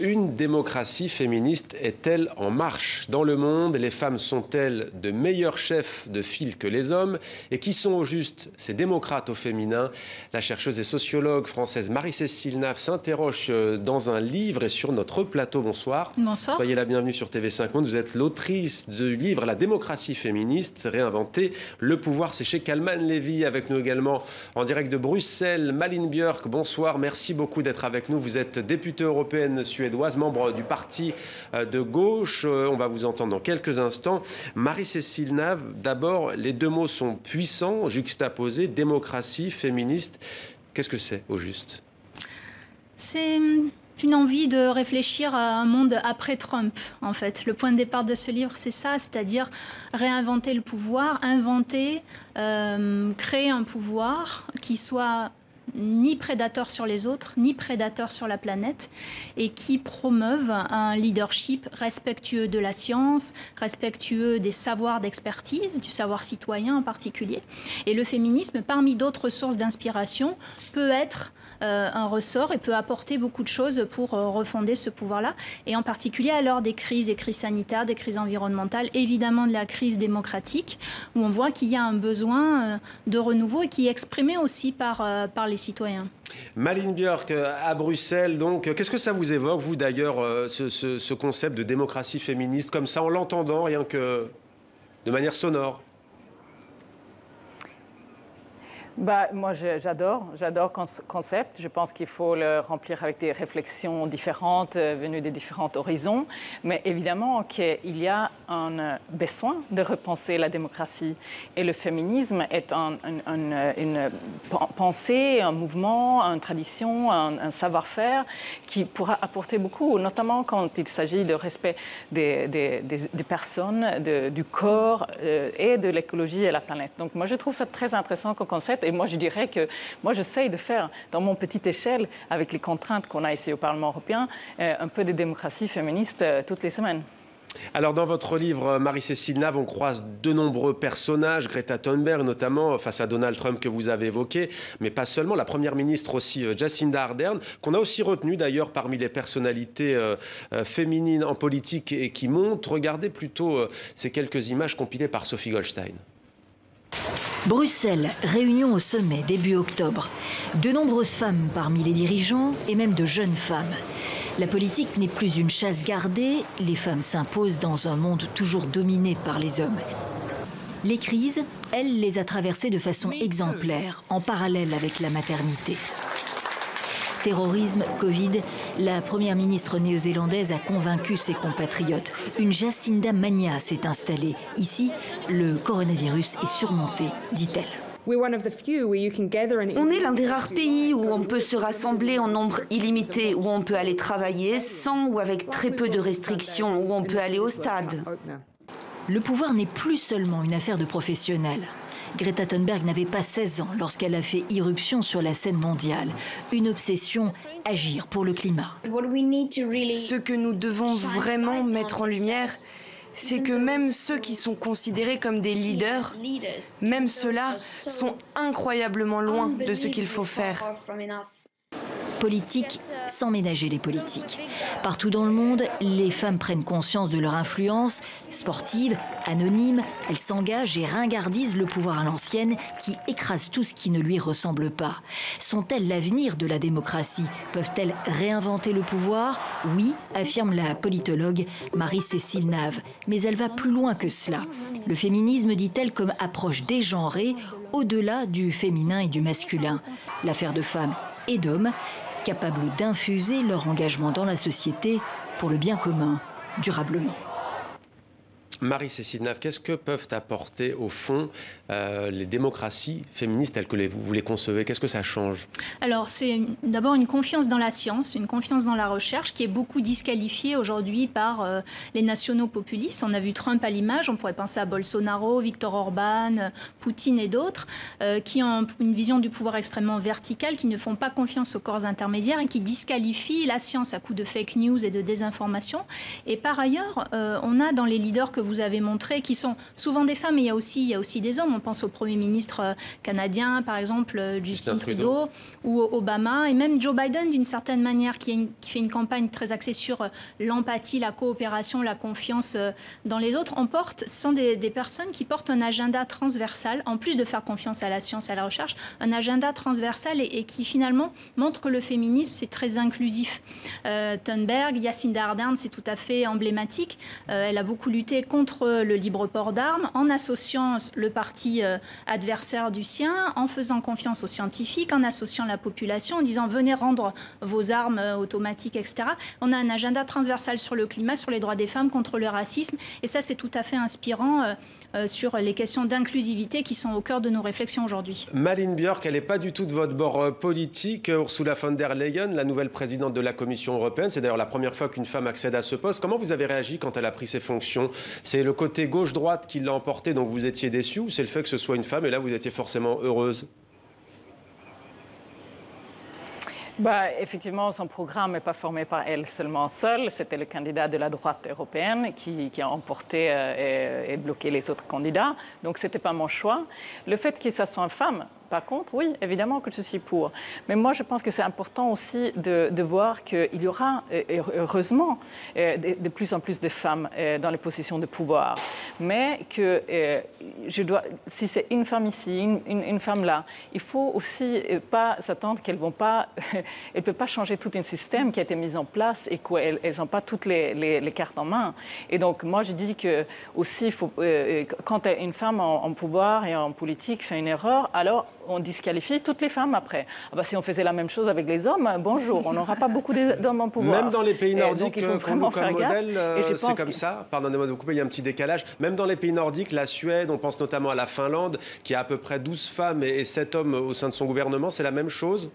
Une démocratie féministe est-elle en marche dans le monde? Les femmes sont-elles de meilleurs chefs de file que les hommes? Et qui sont au juste ces démocrates au féminin? La chercheuse et sociologue française Marie-Cécile Nave s'interroge dans un livre et sur notre plateau. Bonsoir. Bonsoir. Soyez la bienvenue sur TV5 Monde. Vous êtes l'autrice du livre La démocratie féministe, réinventer le pouvoir. C'est chez Kalman Levy. Avec nous également en direct de Bruxelles, Malin Björk. Bonsoir, merci beaucoup d'être avec nous. Vous êtes députée européenne suédoise, membre du parti de gauche. On va vous entendre dans quelques instants. Marie-Cécile Nave, d'abord, les deux mots sont puissants, juxtaposés, démocratie, féministe. Qu'est-ce que c'est au juste? C'est une envie de réfléchir à un monde après Trump, en fait. Le point de départ de ce livre, c'est ça, c'est-à-dire réinventer le pouvoir, inventer, créer un pouvoir qui soit ni prédateur sur les autres, ni prédateur sur la planète, et qui promeuvent un leadership respectueux de la science, respectueux des savoirs d'expertise, du savoir citoyen en particulier. Et le féminisme, parmi d'autres sources d'inspiration, peut être un ressort et peut apporter beaucoup de choses pour refonder ce pouvoir-là. Et en particulier à l'heure des crises sanitaires, des crises environnementales, évidemment de la crise démocratique, où on voit qu'il y a un besoin de renouveau et qui est exprimé aussi par les citoyens. Malin Björk, à Bruxelles, donc, qu'est-ce que ça vous évoque, vous d'ailleurs, ce concept de démocratie féministe, comme ça, en l'entendant, rien que de manière sonore? Moi, j'adore ce concept. Je pense qu'il faut le remplir avec des réflexions différentes, venues des différents horizons. Mais évidemment qu'il y a un besoin de repenser la démocratie. Et le féminisme est une pensée, un mouvement, une tradition, un savoir-faire qui pourra apporter beaucoup, notamment quand il s'agit de respect des personnes, du corps et de l'écologie et la planète. Donc moi, je trouve ça très intéressant comme concept. Et moi, je dirais que moi, j'essaye de faire, dans mon petite échelle, avec les contraintes qu'on a ici au Parlement européen, un peu de démocratie féministe toutes les semaines. Alors, dans votre livre, Marie-Cécile Nave, on croise de nombreux personnages, Greta Thunberg notamment, face à Donald Trump que vous avez évoqué, mais pas seulement, la première ministre aussi, Jacinda Ardern, qu'on a aussi retenue d'ailleurs parmi les personnalités féminines en politique et qui montent. Regardez plutôt ces quelques images compilées par Sophie Goldstein. Bruxelles, réunion au sommet début octobre. De nombreuses femmes parmi les dirigeants et même de jeunes femmes. La politique n'est plus une chasse gardée, les femmes s'imposent dans un monde toujours dominé par les hommes. Les crises, elle les a traversées de façon exemplaire, en parallèle avec la maternité. Terrorisme, Covid, la première ministre néo-zélandaise a convaincu ses compatriotes. Une Jacinda Mania s'est installée. Ici, le coronavirus est surmonté, dit-elle. On est l'un des rares pays où on peut se rassembler en nombre illimité, où on peut aller travailler sans ou avec très peu de restrictions, où on peut aller au stade. Le pouvoir n'est plus seulement une affaire de professionnels. Greta Thunberg n'avait pas 16 ans lorsqu'elle a fait irruption sur la scène mondiale. Une obsession, agir pour le climat. Ce que nous devons vraiment mettre en lumière, c'est que même ceux qui sont considérés comme des leaders, même ceux-là sont incroyablement loin de ce qu'il faut faire. Politique sans ménager les politiques. Partout dans le monde, les femmes prennent conscience de leur influence. Sportives, anonymes, elles s'engagent et ringardisent le pouvoir à l'ancienne qui écrase tout ce qui ne lui ressemble pas. Sont-elles l'avenir de la démocratie? Peuvent-elles réinventer le pouvoir? Oui, affirme la politologue Marie-Cécile Nave. Mais elle va plus loin que cela. Le féminisme, dit-elle, comme approche dégenrée, au-delà du féminin et du masculin. L'affaire de femmes et d'hommes, capables d'infuser leur engagement dans la société pour le bien commun, durablement. Marie-Cécile Nave, qu'est-ce que peuvent apporter au fond les démocraties féministes telles que vous les concevez? Qu'est-ce que ça change? Alors, c'est d'abord une confiance dans la science, une confiance dans la recherche qui est beaucoup disqualifiée aujourd'hui par les nationaux populistes. On a vu Trump à l'image, on pourrait penser à Bolsonaro, Viktor Orban, Poutine et d'autres, qui ont une vision du pouvoir extrêmement verticale, qui ne font pas confiance aux corps intermédiaires et qui disqualifient la science à coup de fake news et de désinformation. Et par ailleurs, on a dans les leaders que vous vous avez montrées, qui sont souvent des femmes, mais il y a aussi des hommes. On pense au Premier ministre canadien, par exemple, Justin Trudeau, ou Obama, et même Joe Biden, d'une certaine manière, qui fait une campagne très axée sur l'empathie, la coopération, la confiance dans les autres. Ce sont des personnes qui portent un agenda transversal, en plus de faire confiance à la science et à la recherche, un agenda transversal et qui finalement montre que le féminisme, c'est très inclusif. Thunberg, Jacinda Ardern, c'est tout à fait emblématique. Elle a beaucoup lutté contre le libre port d'armes en associant le parti adversaire du sien, en faisant confiance aux scientifiques, en associant la population, en disant venez rendre vos armes automatiques, etc. On a un agenda transversal sur le climat, sur les droits des femmes, contre le racisme. Et ça, c'est tout à fait inspirant sur les questions d'inclusivité qui sont au cœur de nos réflexions aujourd'hui. Malin Björk, elle n'est pas du tout de votre bord politique. Ursula von der Leyen, la nouvelle présidente de la Commission européenne, c'est d'ailleurs la première fois qu'une femme accède à ce poste. Comment vous avez réagi quand elle a pris ses fonctions? C'est le côté gauche-droite qui l'a emporté, donc vous étiez déçu, ou c'est le fait que ce soit une femme et là vous étiez forcément heureuse? Effectivement, son programme n'est pas formé par elle seulement seule. C'était le candidat de la droite européenne qui a emporté et bloqué les autres candidats. Donc, ce n'était pas mon choix. Le fait que ça soit une femme, par contre, oui, évidemment que je suis pour. Mais moi, je pense que c'est important aussi de voir qu'il y aura, heureusement, de plus en plus de femmes dans les positions de pouvoir. Mais que si c'est une femme ici, une femme là, il faut aussi pas s'attendre qu'elles vont pas... elles ne peuvent pas changer tout un système qui a été mis en place et qu'elles n'ont pas toutes les cartes en main. Et donc, moi, je dis que aussi, quand une femme en pouvoir et en politique fait une erreur, alors on disqualifie toutes les femmes après. Si on faisait la même chose avec les hommes, bonjour, on n'aura pas beaucoup d'hommes en pouvoir. Même dans les pays nordiques, comme modèle, c'est comme ça. Pardonnez-moi de vous couper, il y a un petit décalage. Même dans les pays nordiques, la Suède, on pense notamment à la Finlande, qui a à peu près 12 femmes et 7 hommes au sein de son gouvernement, c'est la même chose?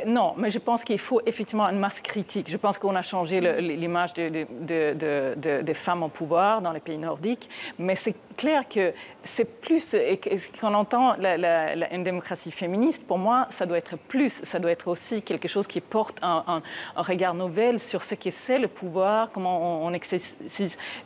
Non, mais je pense qu'il faut effectivement une masse critique. Je pense qu'on a changé l'image des femmes au pouvoir dans les pays nordiques, mais c'est clair que c'est plus, et quand on entend une démocratie féministe, pour moi, ça doit être plus, ça doit être aussi quelque chose qui porte un regard nouvel sur ce que c'est le pouvoir, comment on exerce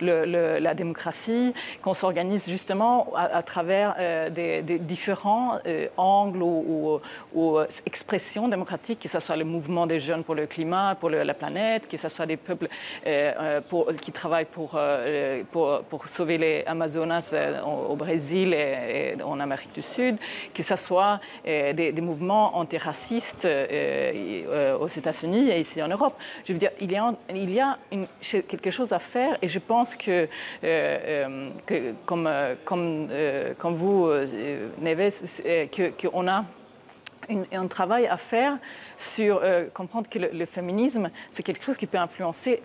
la démocratie, qu'on s'organise justement à travers des différents angles ou expressions démocratiques, que ce soit le mouvement des jeunes pour le climat, pour la planète, que ce soit des peuples qui travaillent pour sauver les Amazonas au Brésil et en Amérique du Sud, que ce soit des mouvements antiracistes aux États-Unis et ici en Europe. Je veux dire, il y a quelque chose à faire et je pense que comme vous, Neves, qu'on a un travail à faire sur comprendre que le féminisme, c'est quelque chose qui peut influencer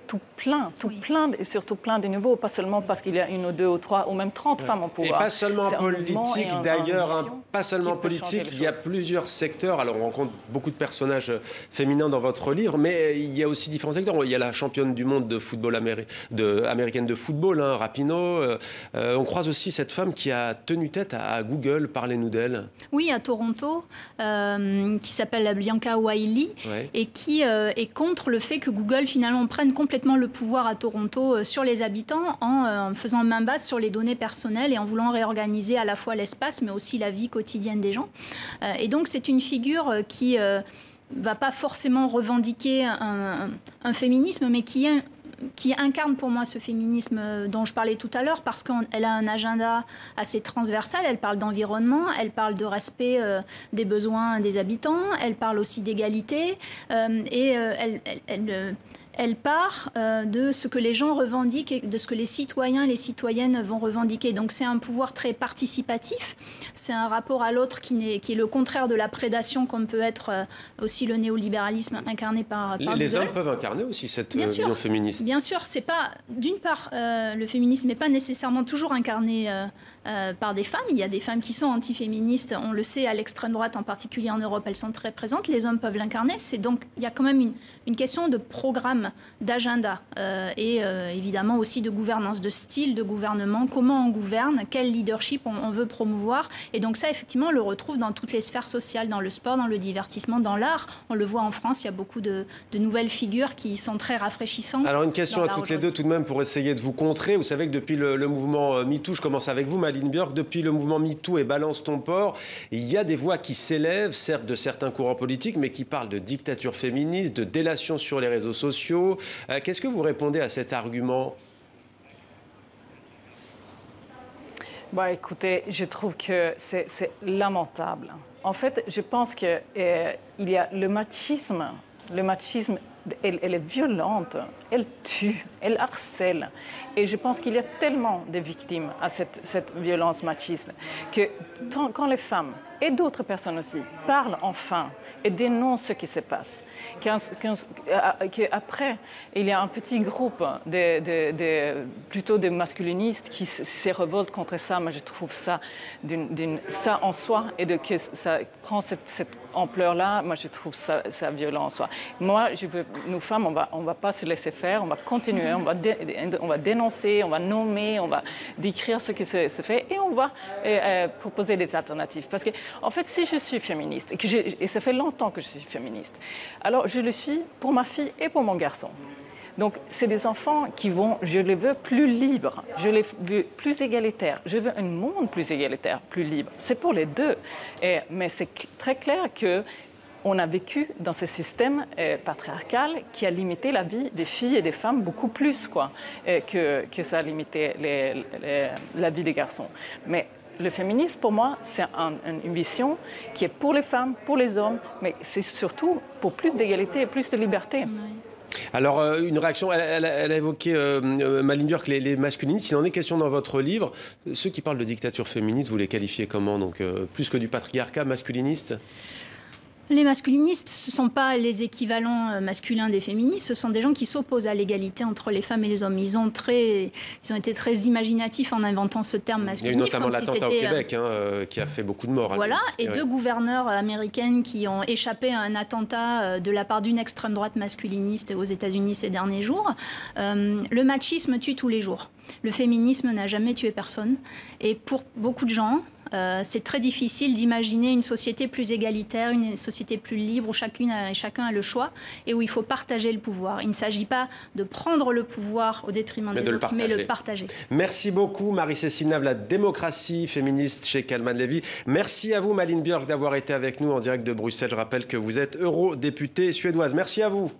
surtout plein de niveaux, pas seulement parce qu'il y a une ou deux ou trois ou même 30 femmes en pouvoir. Et pas seulement politique d'ailleurs, pas seulement politique, il y a plusieurs secteurs. Alors on rencontre beaucoup de personnages féminins dans votre livre, mais il y a aussi différents secteurs. Il y a la championne du monde de football américaine de football, Rapinoe. On croise aussi cette femme qui a tenu tête à Google. Parlez-nous d'elle. Oui, à Toronto. Qui s'appelle Bianca Wiley et qui est contre le fait que Google finalement prenne complètement le pouvoir à Toronto sur les habitants en faisant main basse sur les données personnelles et en voulant réorganiser à la fois l'espace mais aussi la vie quotidienne des gens. Et donc c'est une figure qui va pas forcément revendiquer un féminisme mais qui incarne pour moi ce féminisme dont je parlais tout à l'heure parce qu'elle a un agenda assez transversal. Elle parle d'environnement, elle parle de respect des besoins des habitants, elle parle aussi d'égalité et elle part de ce que les gens revendiquent et de ce que les citoyens et les citoyennes vont revendiquer. Donc c'est un pouvoir très participatif, c'est un rapport à l'autre qui est le contraire de la prédation comme peut être aussi le néolibéralisme incarné par les hommes peuvent incarner aussi cette vision féministe. Bien sûr, c'est pas... D'une part, le féminisme n'est pas nécessairement toujours incarné par des femmes. Il y a des femmes qui sont antiféministes, on le sait, à l'extrême droite, en particulier en Europe, elles sont très présentes. Les hommes peuvent l'incarner. Donc, il y a quand même une question de programme termes d'agenda et évidemment aussi de gouvernance, de style de gouvernement, comment on gouverne, quel leadership on veut promouvoir. Et donc ça, effectivement, on le retrouve dans toutes les sphères sociales, dans le sport, dans le divertissement, dans l'art. On le voit en France, il y a beaucoup de nouvelles figures qui sont très rafraîchissantes. Alors une question à toutes les deux tout de même pour essayer de vous contrer. Vous savez que depuis le mouvement MeToo, je commence avec vous Malin Björk, depuis le mouvement MeToo et Balance ton port, il y a des voix qui s'élèvent, certes de certains courants politiques, mais qui parlent de dictature féministe, de délation sur les réseaux sociaux. Qu'est-ce que vous répondez à cet argument ? Bah, écoutez, je trouve que c'est lamentable. En fait, je pense qu'il y a le machisme. Le machisme, elle est violente, elle tue, elle harcèle. Et je pense qu'il y a tellement de victimes à cette violence machiste que quand les femmes et d'autres personnes aussi parlent enfin et dénoncent ce qui se passe, qu'après, il y a un petit groupe plutôt de masculinistes qui se révoltent contre ça, mais je trouve ça, ça en soi, et que ça prend cette ampleur-là, moi je trouve ça violent en soi. Moi, nous femmes, on va pas se laisser faire, on va continuer, on va dénoncer, on va nommer, on va décrire ce qui se fait et on va proposer des alternatives. Parce que, en fait, si je suis féministe, et ça fait longtemps que je suis féministe, alors je le suis pour ma fille et pour mon garçon. Donc, c'est des enfants je les veux plus libres, je les veux plus égalitaires, je veux un monde plus égalitaire, plus libre. C'est pour les deux. Mais c'est très clair qu'on a vécu dans ce système patriarcal qui a limité la vie des filles et des femmes beaucoup plus que ça a limité la vie des garçons. Mais le féminisme, pour moi, c'est une vision qui est pour les femmes, pour les hommes, mais c'est surtout pour plus d'égalité et plus de liberté. Oui. Alors, une réaction, elle a évoqué, Malin Björk, les masculinistes. Il en est question dans votre livre. Ceux qui parlent de dictature féministe, vous les qualifiez comment ? Donc, plus que du patriarcat, masculiniste ? Les masculinistes, ce ne sont pas les équivalents masculins des féministes, ce sont des gens qui s'opposent à l'égalité entre les femmes et les hommes. Ils ont été très imaginatifs en inventant ce terme masculiniste. Il y a eu notamment l'attentat au Québec qui a fait beaucoup de morts. Voilà, et deux gouverneurs américaines qui ont échappé à un attentat de la part d'une extrême droite masculiniste aux États-Unis ces derniers jours. Le machisme tue tous les jours. Le féminisme n'a jamais tué personne. Et pour beaucoup de gens, c'est très difficile d'imaginer une société plus égalitaire, une société plus libre où chacun a le choix et où il faut partager le pouvoir. Il ne s'agit pas de prendre le pouvoir au détriment des autres, mais le partager. Merci beaucoup Marie-Cécile Nave, la démocratie féministe chez Kalman Levy. Merci à vous Malin Björk d'avoir été avec nous en direct de Bruxelles. Je rappelle que vous êtes eurodéputée suédoise. Merci à vous.